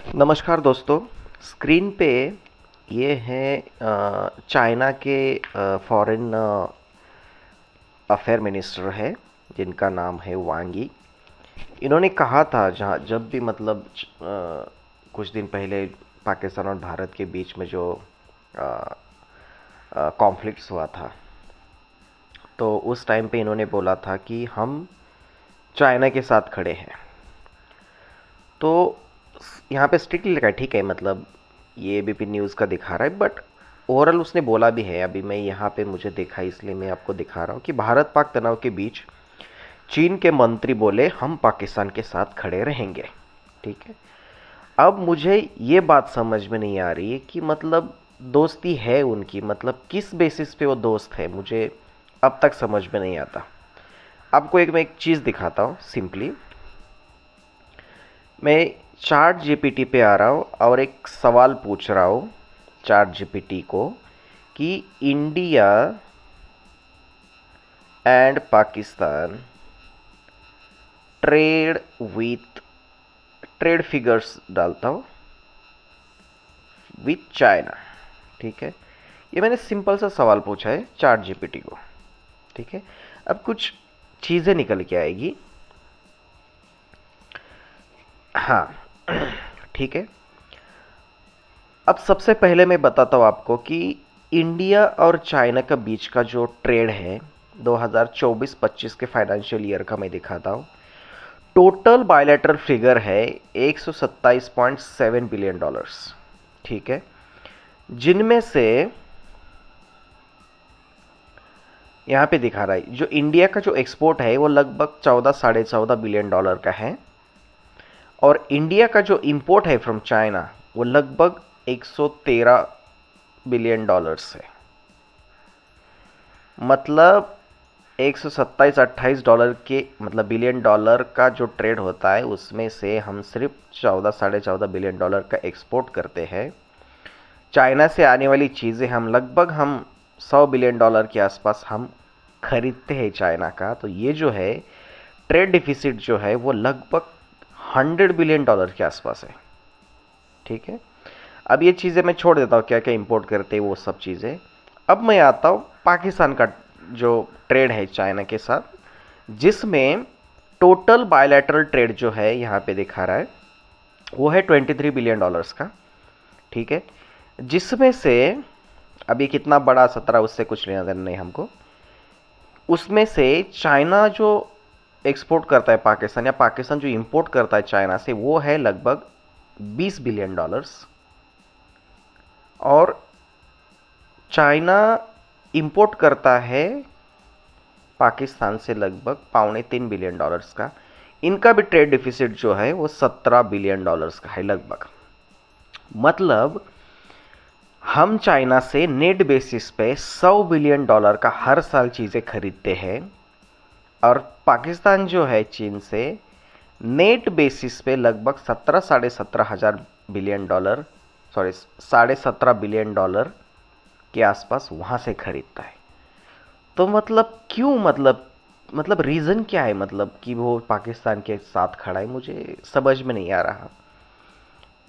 नमस्कार दोस्तों। स्क्रीन पे ये है चाइना के फॉरेन अफेयर मिनिस्टर है जिनका नाम है वांग यी। इन्होंने कहा था जहाँ जब भी मतलब कुछ दिन पहले पाकिस्तान और भारत के बीच में जो कॉन्फ्लिक्ट्स हुआ था, तो उस टाइम पे इन्होंने बोला था कि हम चाइना के साथ खड़े हैं। तो यहाँ पे स्ट्रिक्टली लिखा है, ठीक है, मतलब ये एबीपी न्यूज़ का दिखा रहा है, बट ओवरऑल उसने बोला भी है। अभी मैं यहाँ पे मुझे देखा इसलिए मैं आपको दिखा रहा हूँ कि भारत पाक तनाव के बीच चीन के मंत्री बोले हम पाकिस्तान के साथ खड़े रहेंगे। ठीक है, अब मुझे ये बात समझ में नहीं आ रही है कि मतलब दोस्ती है उनकी, मतलब किस बेसिस पे वो दोस्त है, मुझे अब तक समझ में नहीं आता। आपको मैं एक चीज़ दिखाता हूँ। सिंपली मैं चार्ट जीपीटी पे आ रहा हूँ और एक सवाल पूछ रहा हूँ चार्ट जीपीटी को कि India and Pakistan trade with trade figures डालता हूँ विथ चाइना। ठीक है, ये मैंने सिंपल सा सवाल पूछा है चार्ट जीपीटी को। ठीक है, अब कुछ चीज़ें निकल के आएगी। हाँ ठीक है, अब सबसे पहले मैं बताता हूँ आपको कि इंडिया और चाइना का बीच का जो ट्रेड है 2024-25 के फाइनेंशियल ईयर का मैं दिखाता हूँ। टोटल बायलैटरल फिगर है 127.7 बिलियन डॉलर्स। ठीक है, जिनमें से यहाँ पे दिखा रहा है जो इंडिया का जो एक्सपोर्ट है वो लगभग 14-14.5 बिलियन डॉलर का है, और इंडिया का जो इंपोर्ट है फ्रॉम चाइना वो लगभग 113 बिलियन डॉलर्स है। मतलब 127-28 डॉलर के मतलब बिलियन डॉलर का जो ट्रेड होता है उसमें से हम सिर्फ 14-14.5 बिलियन डॉलर का एक्सपोर्ट करते हैं। चाइना से आने वाली चीज़ें हम लगभग 100 बिलियन डॉलर के आसपास हम खरीदते हैं चाइना का। तो ये जो है ट्रेड डिफिसिट जो है वो लगभग 100 बिलियन डॉलर के आसपास है। ठीक है, अब ये चीज़ें मैं छोड़ देता हूँ क्या क्या इंपोर्ट करते हैं वो सब चीज़ें। अब मैं आता हूँ पाकिस्तान का जो ट्रेड है चाइना के साथ, जिसमें टोटल बायलैटरल ट्रेड जो है यहाँ पे दिखा रहा है वो है 23 बिलियन डॉलर्स का। ठीक है, जिसमें से अभी कितना बड़ा 17 उससे कुछ लेना देना नहीं हमको। उसमें से चाइना जो एक्सपोर्ट करता है पाकिस्तान, या पाकिस्तान जो इंपोर्ट करता है चाइना से, वो है लगभग 20 बिलियन डॉलर्स। और चाइना इंपोर्ट करता है पाकिस्तान से लगभग 2.25 बिलियन डॉलर्स का। इनका भी ट्रेड डिफिसिट जो है वो 17 बिलियन डॉलर्स का है लगभग। मतलब हम चाइना से नेट बेसिस पे 100 बिलियन डॉलर का हर साल चीज़ें खरीदते हैं, और पाकिस्तान जो है चीन से नेट बेसिस पे लगभग 17-17.5 billion dollar, sorry 17.5 billion dollar के आसपास वहाँ से खरीदता है। तो मतलब क्यों, मतलब रीज़न क्या है, मतलब कि वो पाकिस्तान के साथ खड़ा है, मुझे समझ में नहीं आ रहा।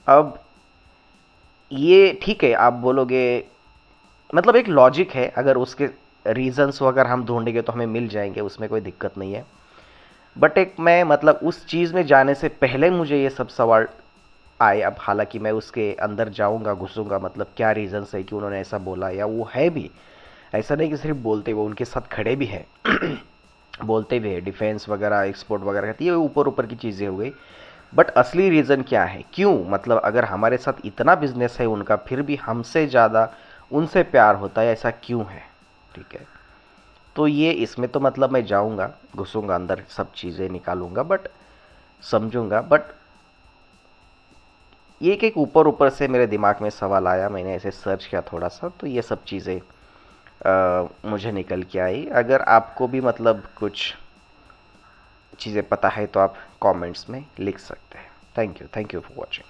अब ये ठीक है, आप बोलोगे मतलब एक लॉजिक है, अगर उसके रीजंस अगर हम ढूंढेंगे तो हमें मिल जाएंगे, उसमें कोई दिक्कत नहीं है। बट एक मैं मतलब उस चीज़ में जाने से पहले मुझे ये सब सवाल आए। अब हालांकि मैं उसके अंदर जाऊंगा, घुसूंगा, मतलब क्या रीजंस है कि उन्होंने ऐसा बोला, या वो है भी ऐसा नहीं कि सिर्फ बोलते, वो उनके साथ खड़े भी हैं बोलते भी है डिफेंस वगैरह एक्सपोर्ट वगैरह कहती है, ऊपर ऊपर की चीज़ें हो गई। बट असली रीज़न क्या है, क्यों, मतलब अगर हमारे साथ इतना बिजनेस है उनका फिर भी हमसे ज़्यादा उनसे प्यार होता है, ऐसा क्यों है। ठीक है, तो ये इसमें तो मतलब मैं जाऊंगा, घुसूंगा अंदर, सब चीज़ें निकालूंगा, बट समझूंगा। बट ये एक ऊपर ऊपर से मेरे दिमाग में सवाल आया, मैंने ऐसे सर्च किया थोड़ा सा, तो ये सब चीज़ें मुझे निकल के आई। अगर आपको भी मतलब कुछ चीज़ें पता है तो आप कमेंट्स में लिख सकते हैं। Thank you for watching.